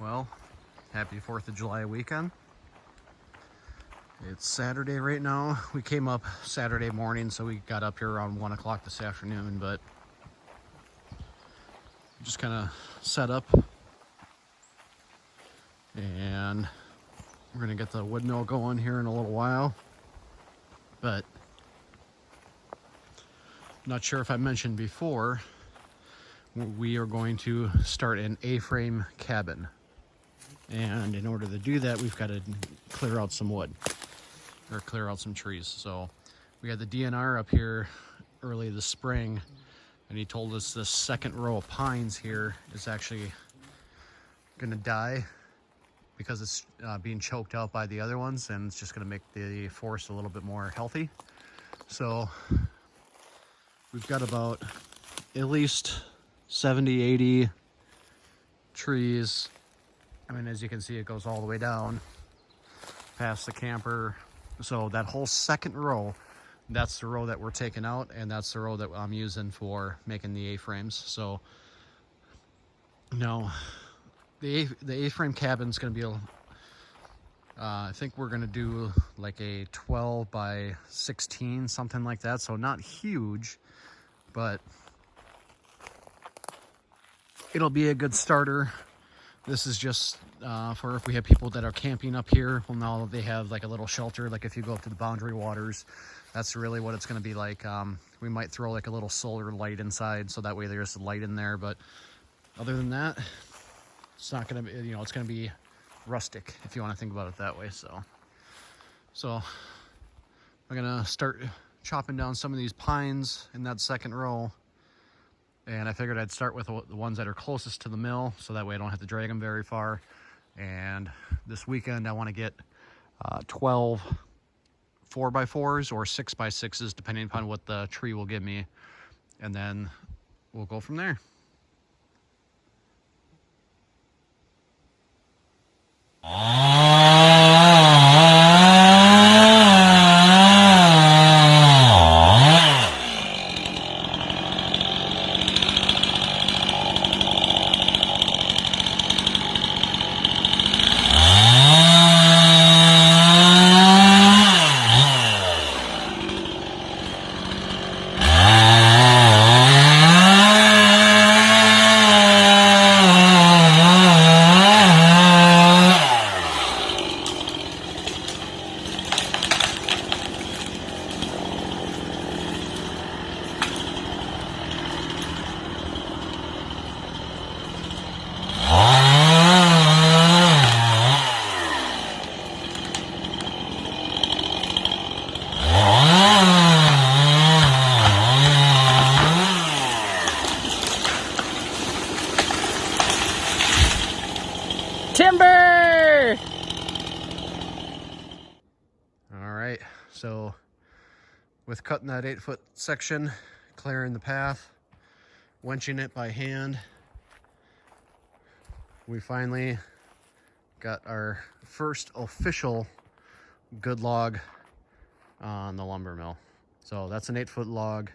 Well, happy 4th of July weekend. It's Saturday right now. We came up Saturday morning, so we got up here around 1 o'clock this afternoon, but just kind of set up and we're gonna get the wood mill going here in a little while. But not sure if I mentioned before, we are going to start an A-frame cabin. And in order to do that, we've got to clear out some wood or clear out some trees. So we had the DNR up here early this spring, and he told us this second row of pines here is actually gonna die because it's being choked out by the other ones, and it's just gonna make the forest a little bit more healthy. So we've got about at least 70, 80 trees. I mean, as you can see, it goes all the way down past the camper. So that whole second row, that's the row that we're taking out, and that's the row that I'm using for making the A-frames. So now the A-frame cabin's gonna be, I think we're gonna do like a 12 by 16, something like that. So not huge, but it'll be a good starter. This is just for if we have people that are camping up here. Well, now they have like a little shelter. Like if you go up to the Boundary Waters, that's really what it's going to be like. We might throw like a little solar light inside, so that way there's light in there. But other than that, it's not going to be, you know, it's going to be rustic, if you want to think about it that way. So I'm going to start chopping down some of these pines in that second row. And I figured I'd start with the ones that are closest to the mill, so that way I don't have to drag them very far. And this weekend I want to get 12 4x4s or 6x6s, depending upon what the tree will give me. And then we'll go from there. Timber! All right, so with cutting that 8-foot section, clearing the path, wenching it by hand, we finally got our first official good log on the lumber mill. So that's an 8-foot log.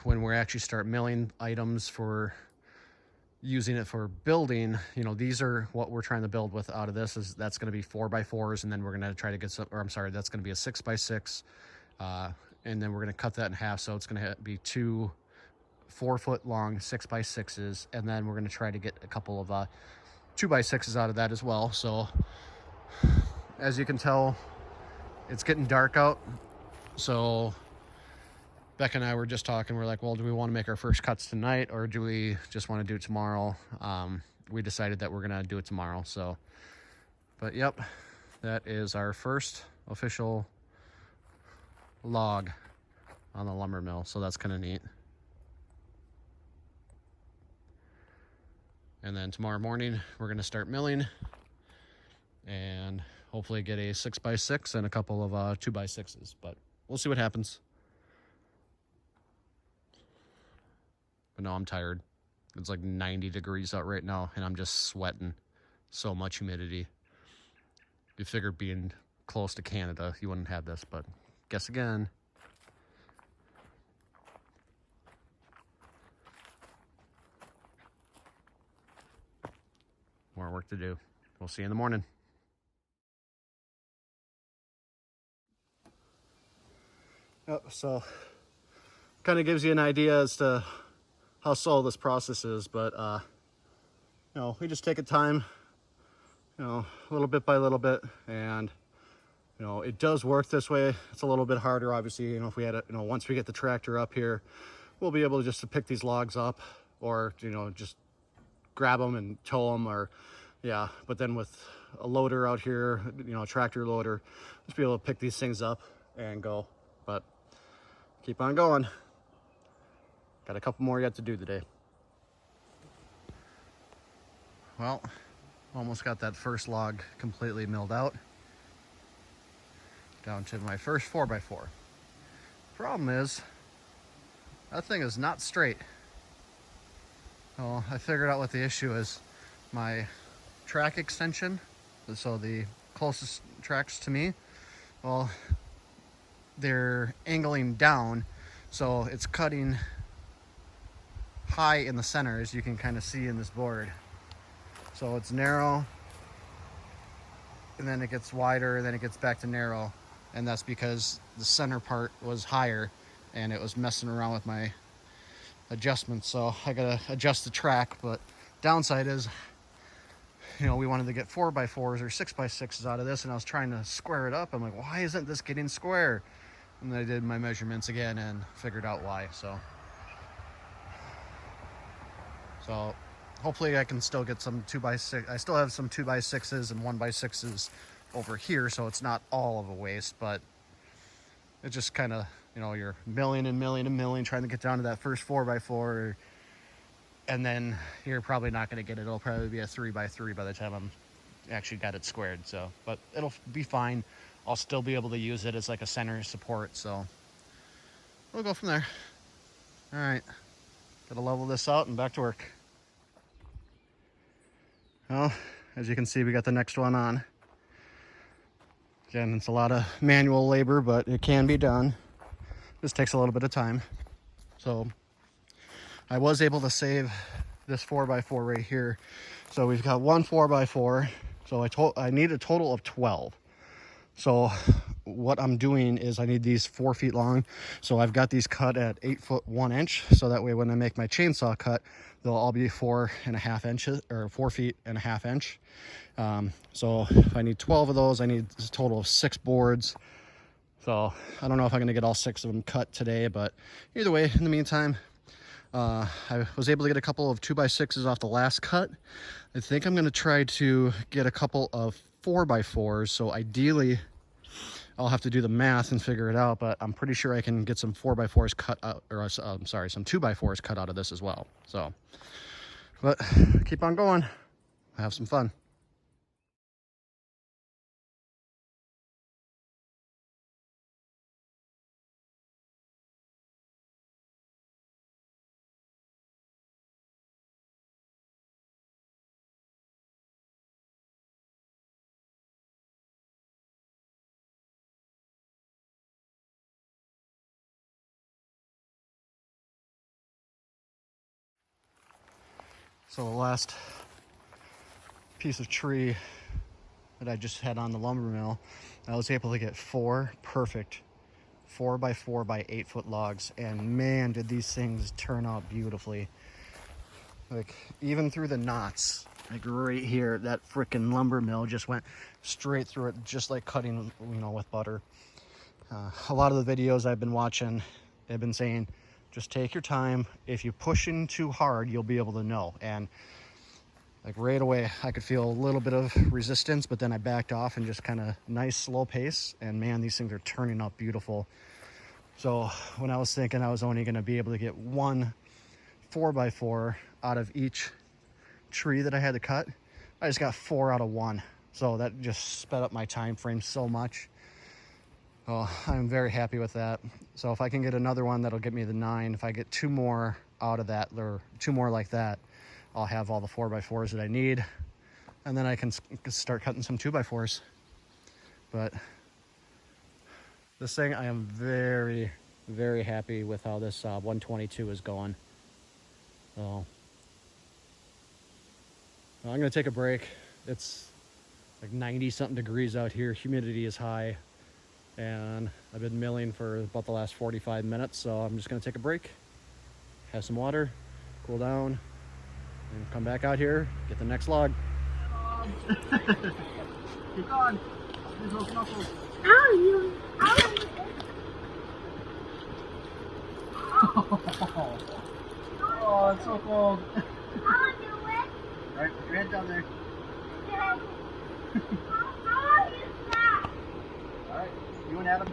When we actually start milling items for using it for building, you know, these are what we're trying to build with out of this. Is that's going to be 4x4s, and then we're going to try to get some, or I'm sorry, that's going to be a 6x6, and then we're going to cut that in half, so it's going to be 2 4-foot long 6x6s, and then we're going to try to get a couple of 2x6s out of that as well. So as you can tell, it's getting dark out, so Becca and I were just talking. We're like, well, do we want to make our first cuts tonight, or do we just want to do it tomorrow? We decided that we're gonna do it tomorrow. So, but yep, that is our first official log on the lumber mill. So that's kind of neat. And then tomorrow morning we're gonna start milling and hopefully get a 6x6 and a couple of 2x6s. But we'll see what happens. But no, I'm tired. It's like 90 degrees out right now, and I'm just sweating. So much humidity. You figured being close to Canada, you wouldn't have this, but guess again. more work to do. We'll see you in the morning. So kind of gives you an idea as to how slow this process is, but we just take it time, little bit by little bit, and it does work this way. It's a little bit harder, obviously. If we had once we get the tractor up here, we'll be able to just pick these logs up, or just grab them and tow them, or but then with a loader out here, a tractor loader, just be able to pick these things up and go. But keep on going. Got a couple more yet to do today. Well, almost got that first log completely milled out, down to my first 4x4. Problem is, that thing is not straight. Well, I figured out what the issue is. My track extension, so the closest tracks to me, well, they're angling down, so it's cutting high in the center, as you can kind of see in this board. So it's narrow, and then it gets wider, and then it gets back to narrow, and that's because the center part was higher and it was messing around with my adjustments. So I gotta adjust the track. But downside is, we wanted to get 4x4s or 6x6s out of this, and I was trying to square it up. I'm like, why isn't this getting square? And then I did my measurements again and figured out why. So hopefully I can still get some 2x6. I still have some 2x6s and 1x6s over here, so it's not all of a waste, but it just kind of, you're milling and milling and milling, trying to get down to that first 4x4, and then you're probably not going to get it. It'll probably be a 3x3 by the time I'm actually got it squared. So, but it'll be fine. I'll still be able to use it as like a center support. So we'll go from there. All right, gotta level this out and back to work. Well, as you can see, we got the next one on. Again, it's a lot of manual labor, but it can be done. This takes a little bit of time. So I was able to save this 4x4 right here. So we've got one 4x4. So I need a total of 12. So what I'm doing is I need these 4 feet long. So I've got these cut at 8 foot 1 inch. So that way when I make my chainsaw cut, they'll all be 4.5 inches, or 4 feet and a half inch. So if I need 12 of those, I need a total of 6 boards. So I don't know if I'm gonna get all 6 of them cut today, but either way, in the meantime, I was able to get a couple of 2x6s off the last cut. I think I'm gonna try to get a couple of 4x4s. So ideally, I'll have to do the math and figure it out, but I'm pretty sure I can get some 4x4s cut out, or I'm sorry, some 2x4s cut out of this as well. So, but keep on going. Have some fun. So the last piece of tree that I just had on the lumber mill, I was able to get 4 perfect 4x4 by 8 foot logs, and man, did these things turn out beautifully. Like, even through the knots, like right here, that freaking lumber mill just went straight through it, just like cutting, with butter. A lot of the videos I've been watching, they've been saying, just take your time. If you push in too hard, you'll be able to know. And like right away, I could feel a little bit of resistance, but then I backed off and just kind of nice, slow pace. And man, these things are turning out beautiful. So when I was thinking I was only going to be able to get 1 4x4 out of each tree that I had to cut, I just got 4 out of 1. So that just sped up my time frame so much. Oh, I'm very happy with that. So if I can get another one, that'll get me the 9. If I get 2 more out of that, or 2 more like that, I'll have all the 4x4s that I need, and then I can start cutting some 2x4s. But this thing, I am very, very happy with how this 122 is going. So Well, I'm gonna take a break. It's like 90 something degrees out here. Humidity is high, and I've been milling for about the last 45 minutes. So I'm just gonna take a break, have some water, cool down, and come back out here, get the next log. Keep going. Use those knuckles. Oh, it's so cold. I'll do it. Alright, put your head down there. Alright, you and Adam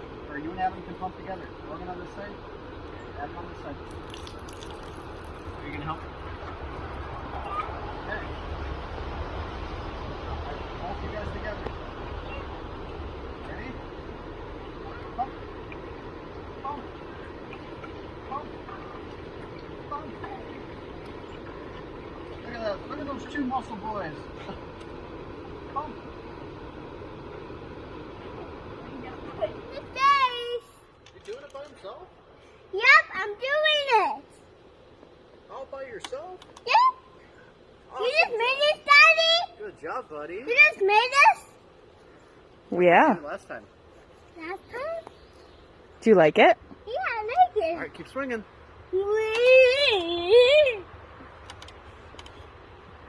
can pump together. Logan on this side, Adam on this side. Are you gonna help? Okay. Both you guys together. Ready? Pump. Pump. Pump. Pump. Look at that. Look at those two muscle boys. Pump. You doing it by himself? Yep, I'm doing it. All by yourself? Yep. Awesome. You just made this, Daddy? Good job, buddy. You just made this? Yeah. Last time. Last time? Do you like it? Yeah, I like it. All right, keep swinging.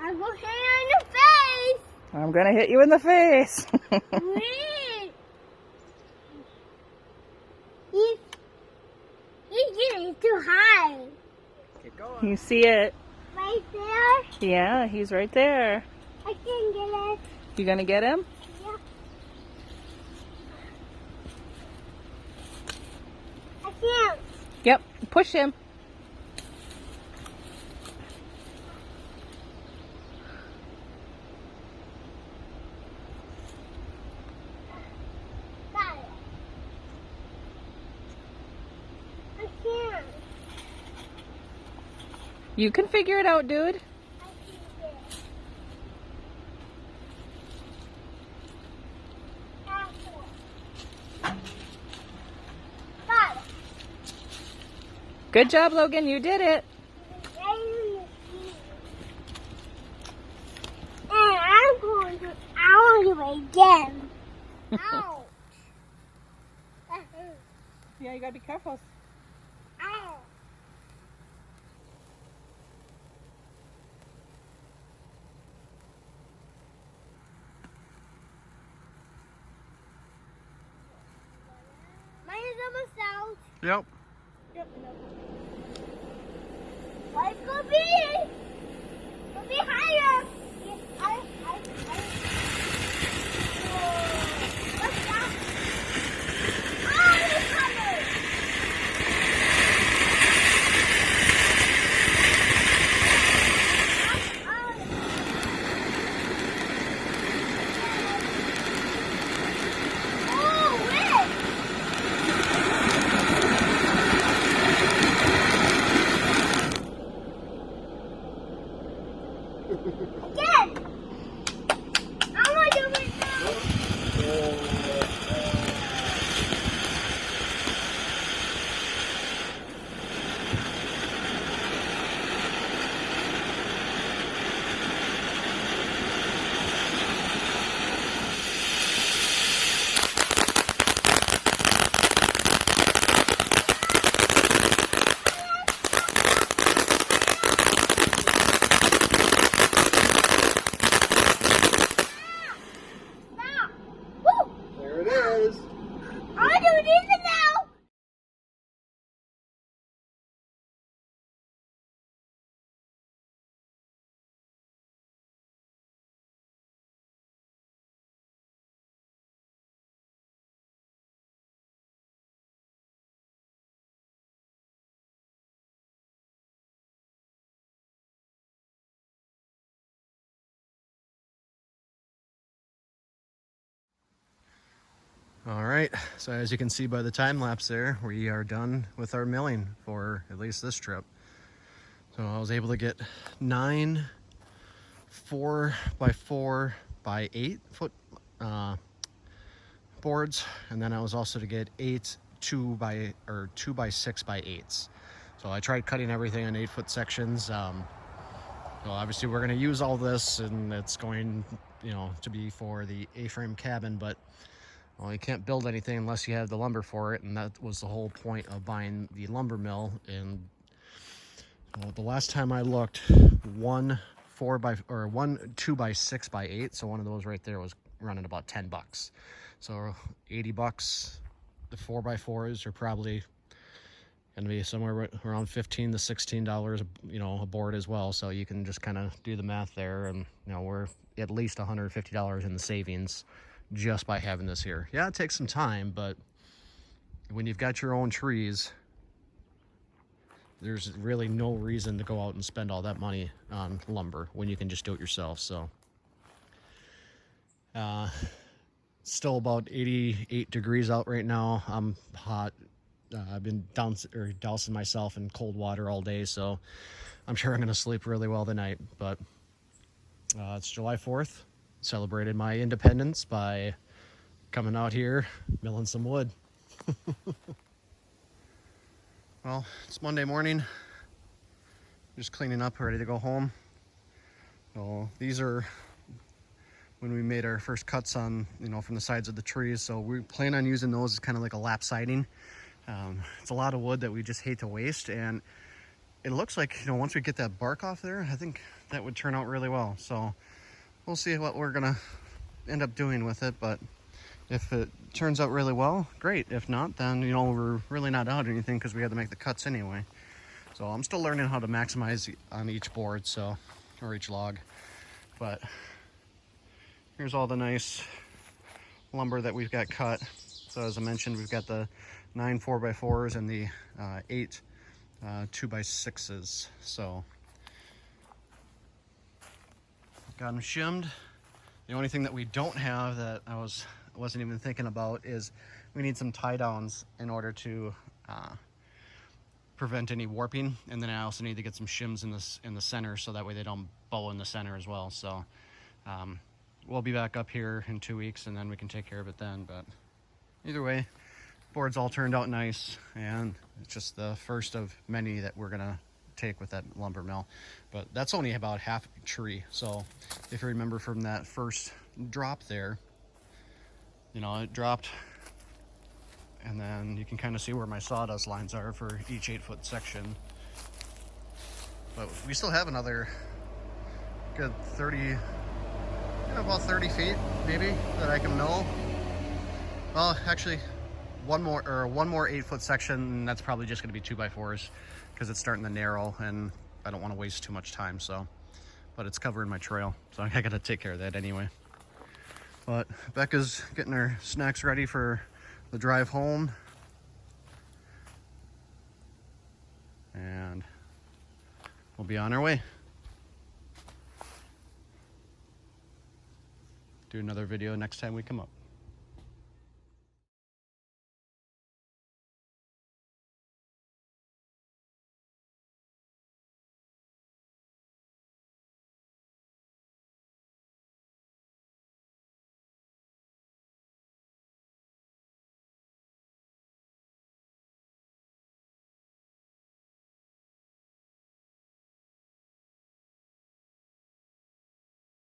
I'm going to hit you in the face. I'm gonna hit you in the face. He's getting too high. Keep going. You see it? Right there. Yeah, he's right there. I can get it. You gonna get him? Yep. I can't. Yep. Push him. Got it. I can't. You can figure it out, dude. I can't get it. Got it. Good job, Logan. You did it. And I'm going to argue again. Ouch. That hurts. Yeah, you gotta be careful. Ow. Mine is almost out. Yep. What could be? Could be higher. What's that? Oh, it's higher. Oh, wait. Again! I want to do it now! Stop! Woo! There it is. I want to do this now! All right, so as you can see by the time lapse there, we are done with our milling for at least this trip. So I was able to get 9 4x4 by 8 foot boards, and then I was also to get 8 2 by 6 by 8s. So I tried cutting everything in 8-foot sections. So obviously we're going to use all this, and it's going, you know, to be for the A-frame cabin, but well, you can't build anything unless you have the lumber for it, and that was the whole point of buying the lumber mill. And the last time I looked, one 2x6x8, so one of those right there was running about $10. So $80. The 4x4s are probably going to be somewhere around $15 to $16, you know, a board as well. So you can just kind of do the math there, and you know, we're at least $150 in the savings just by having this here. Yeah, it takes some time, but when you've got your own trees, there's really no reason to go out and spend all that money on lumber when you can just do it yourself. So still about 88 degrees out right now. I'm hot. I've been dousing myself in cold water all day, so I'm sure I'm going to sleep really well tonight. But it's July 4th. Celebrated my independence by coming out here, milling some wood. Well, it's Monday morning. Just cleaning up, ready to go home. So these are when we made our first cuts on, you know, from the sides of the trees. So we plan on using those as kind of like a lap siding. It's a lot of wood that we just hate to waste, and it looks like, you know, once we get that bark off there, I think that would turn out really well. So we'll see what we're gonna end up doing with it, but if it turns out really well, great. If not, then, you know, we're really not out anything because we had to make the cuts anyway. So I'm still learning how to maximize on each board, so, or each log. But here's all the nice lumber that we've got cut. So as I mentioned, we've got the 9 4x4s and the 8 2x6s. So got them shimmed. The only thing that we don't have that I wasn't even thinking about is we need some tie downs in order to prevent any warping, and then I also need to get some shims in the center so that way they don't bow in the center as well. So we'll be back up here in 2 weeks, and then we can take care of it then. But either way, board's all turned out nice, and it's just the first of many that we're gonna take with that lumber mill. But that's only about half a tree. So if you remember from that first drop there, you know, it dropped, and then you can kind of see where my sawdust lines are for each 8-foot section. But we still have another good 30, you know, about 30 feet maybe that I can mill. Well, actually one more 8-foot section, that's probably just going to be 2x4s because it's starting to narrow and I don't want to waste too much time. So, but it's covering my trail, so I got to take care of that anyway. But Becca's getting her snacks ready for the drive home, and we'll be on our way. Do another video next time we come up.